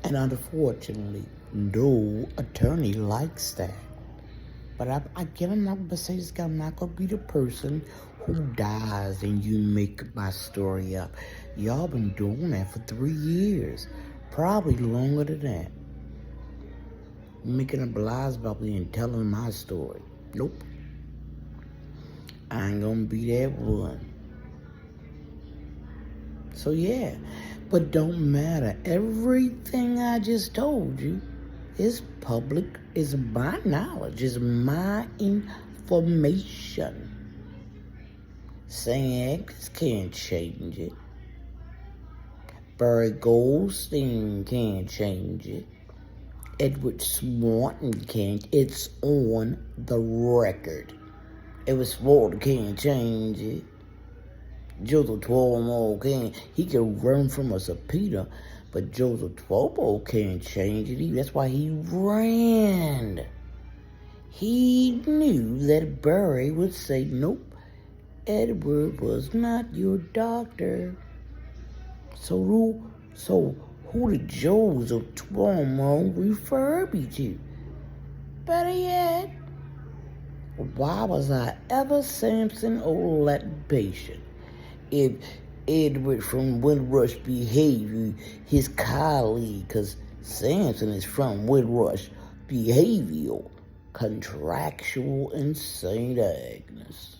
And unfortunately, no attorney likes that. But I get I'm not gonna say this guy. I'm not gonna be the person who dies and you make my story up. Y'all been doing that for 3 years, probably longer than that. Making up lies about me and telling my story. Nope, I ain't gonna be that one. So yeah, but don't matter. Everything I just told you is public, is my knowledge, is my information. St. Agnes can't change it. Barry Goldstein can't change it. Edward Swanton can't. It's on the record. Edward Swanton can't change it. Joseph Tuomo can't. He can run from a subpoena, but Joseph Tuomo can't change it. That's why he ran. He knew that Barry would say, nope, Edward was not your doctor. So who did Joseph Tuomo refer me to? Better yet, why was I ever Samson Olet patient? If Edward from Windrush Behavior, his colleague, because Samson is from Windrush Behavioral, Contractual in St. Agnes.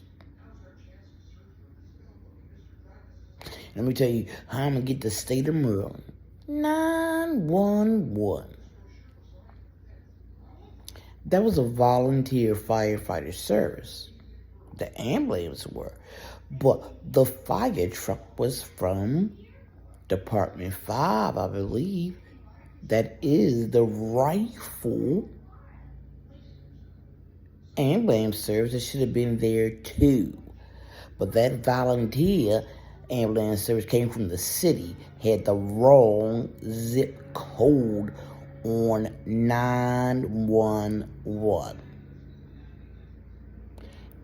Let me tell you how I'm going to get the state of Maryland. 911. That was a volunteer firefighter service. The ambulance were. But the fire truck was from Department 5, I believe. That is the rightful ambulance service that should have been there too. But that volunteer ambulance service came from the city, had the wrong zip code on 911.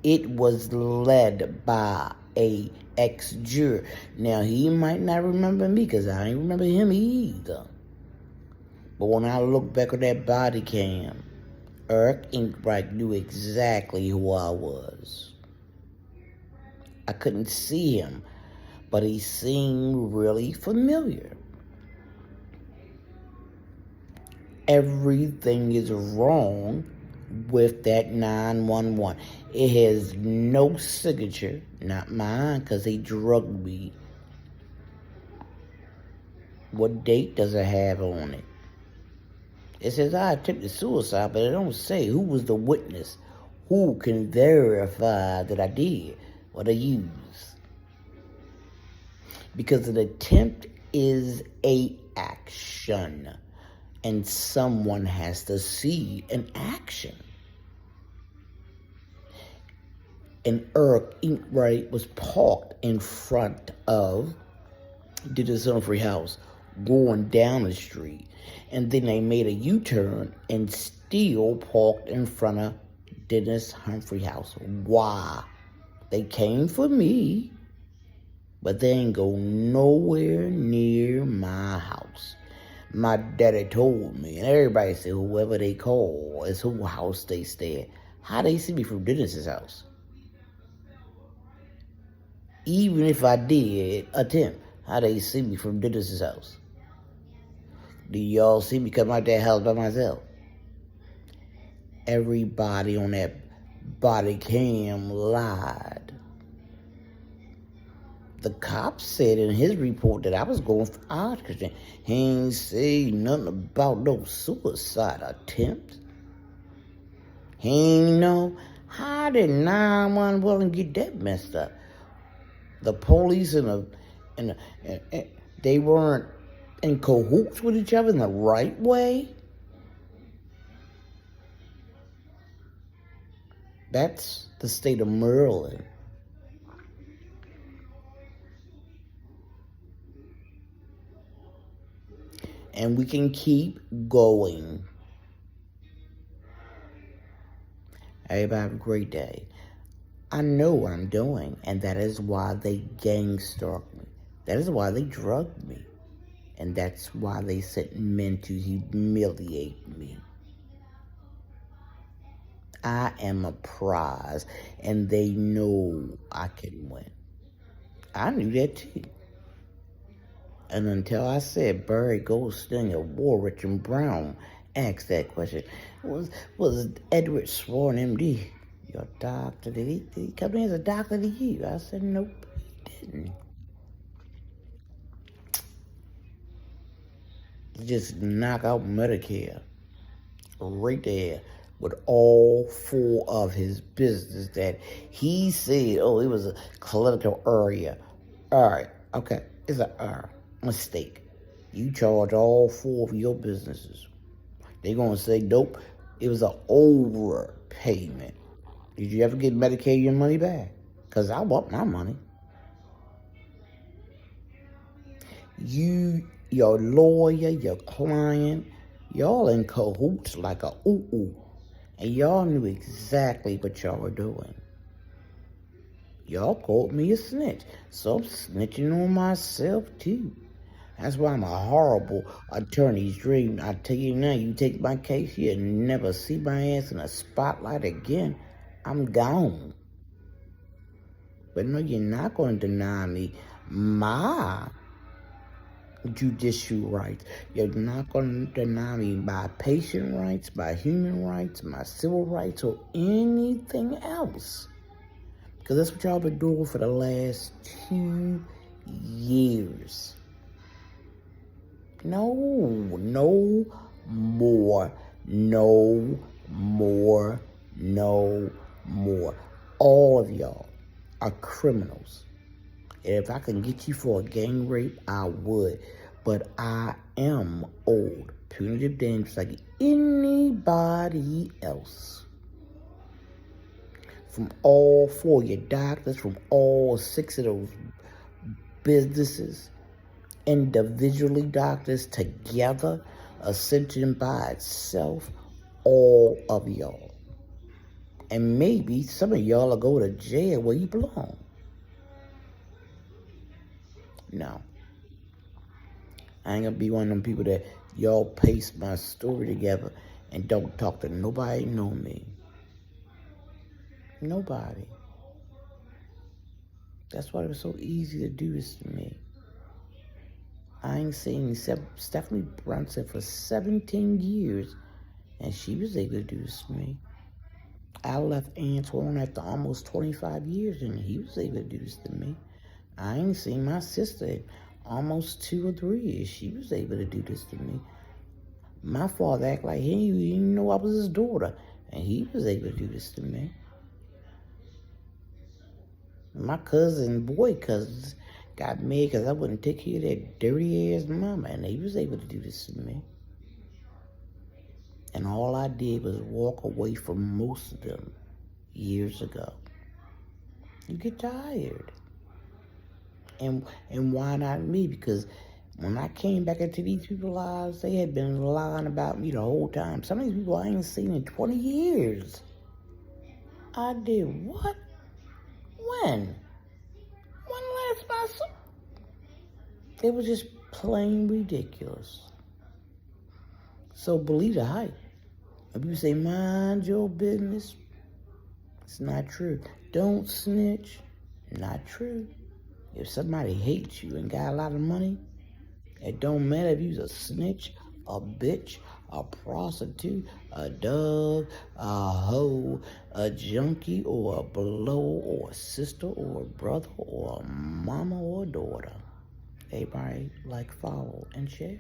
It was led by a ex-juror. Now, he might not remember me because I ain't remember him either. But when I look back at that body cam, Eric Inkbright knew exactly who I was. I couldn't see him, but he seemed really familiar. Everything is wrong with that 911. It has no signature, not mine, because they drugged me. What date does it have on it? It says I attempted suicide, but it don't say who was the witness, who can verify that I did what I used. Because an attempt is a action, and someone has to see an action. And Eric Inkbright was parked in front of Dennis Humphrey House, going down the street. And then they made a U-turn and still parked in front of Dennis Humphrey House. Why? They came for me, but they ain't go nowhere near my house. My daddy told me, and everybody said whoever they call is whose house they stay at. How they see me from Dennis's house? Even if I did attempt, how they see me from Dennis's house? Do y'all see me come out that house by myself? Everybody on that body cam lied. The cop said in his report that I was going for oxygen. He ain't say nothing about no suicide attempt. He ain't know. How did 911 get that messed up? The police and they weren't in cahoots with each other in the right way? That's the state of Maryland. And we can keep going. Everybody have a great day. I know what I'm doing, and that is why they gang stalked me. That is why they drugged me. And that's why they sent men to humiliate me. I am a prize, and they know I can win. I knew that too. And until I said Barry Goldstein or Warwick and Brown asked that question, was Edward Sworn MD your doctor? Did he come in as a doctor to you? I said, nope, he didn't. He just knock out Medicare right there with all 4 of his business that he said, oh, it was a clerical area. All right, okay, it's an error, mistake. You charge all 4 of your businesses. They're going to say, nope, it was an overpayment. Did you ever get Medicare your money back? Because I want my money. You, your lawyer, your client, y'all in cahoots like a ooh-ooh. And y'all knew exactly what y'all were doing. Y'all called me a snitch, so I'm snitching on myself too. That's why I'm a horrible attorney's dream. I tell you now, you take my case, you'll never see my ass in a spotlight again. I'm gone. But no, you're not going to deny me my judicial rights. You're not going to deny me my patient rights, my human rights, my civil rights, or anything else. Because that's what y'all been doing for the last 2 years. No more, no more, no more. All of y'all are criminals. And if I can get you for a gang rape, I would. But I am old, punitive damages like anybody else. From all 4 of your doctors, from all 6 of those businesses, individually doctors, together, ascension by itself, all of y'all. And maybe some of y'all will go to jail where you belong. No. I ain't gonna be one of them people that y'all paste my story together and don't talk to nobody know me. Nobody. That's why it was so easy to do this to me. I ain't seen Stephanie Brunson for 17 years, and she was able to do this to me. I left Antoine after almost 25 years, and he was able to do this to me. I ain't seen my sister in almost 2 or 3 years. She was able to do this to me. My father acted like he didn't even know I was his daughter, and he was able to do this to me. My boy cousins, got mad because I wouldn't take care of that dirty-ass mama, and he was able to do this to me. And all I did was walk away from most of them years ago. You get tired. And why not me? Because when I came back into these people's lives, they had been lying about me the whole time. Some of these people I ain't seen in 20 years. I did what? When? When last I saw? It was just plain ridiculous. So believe the hype. If you say, mind your business, it's not true. Don't snitch, not true. If somebody hates you and got a lot of money, it don't matter if you's a snitch, a bitch, a prostitute, a dog, a hoe, a junkie, or a blow, or a sister, or a brother, or a mama, or a daughter. Everybody like, follow, and share.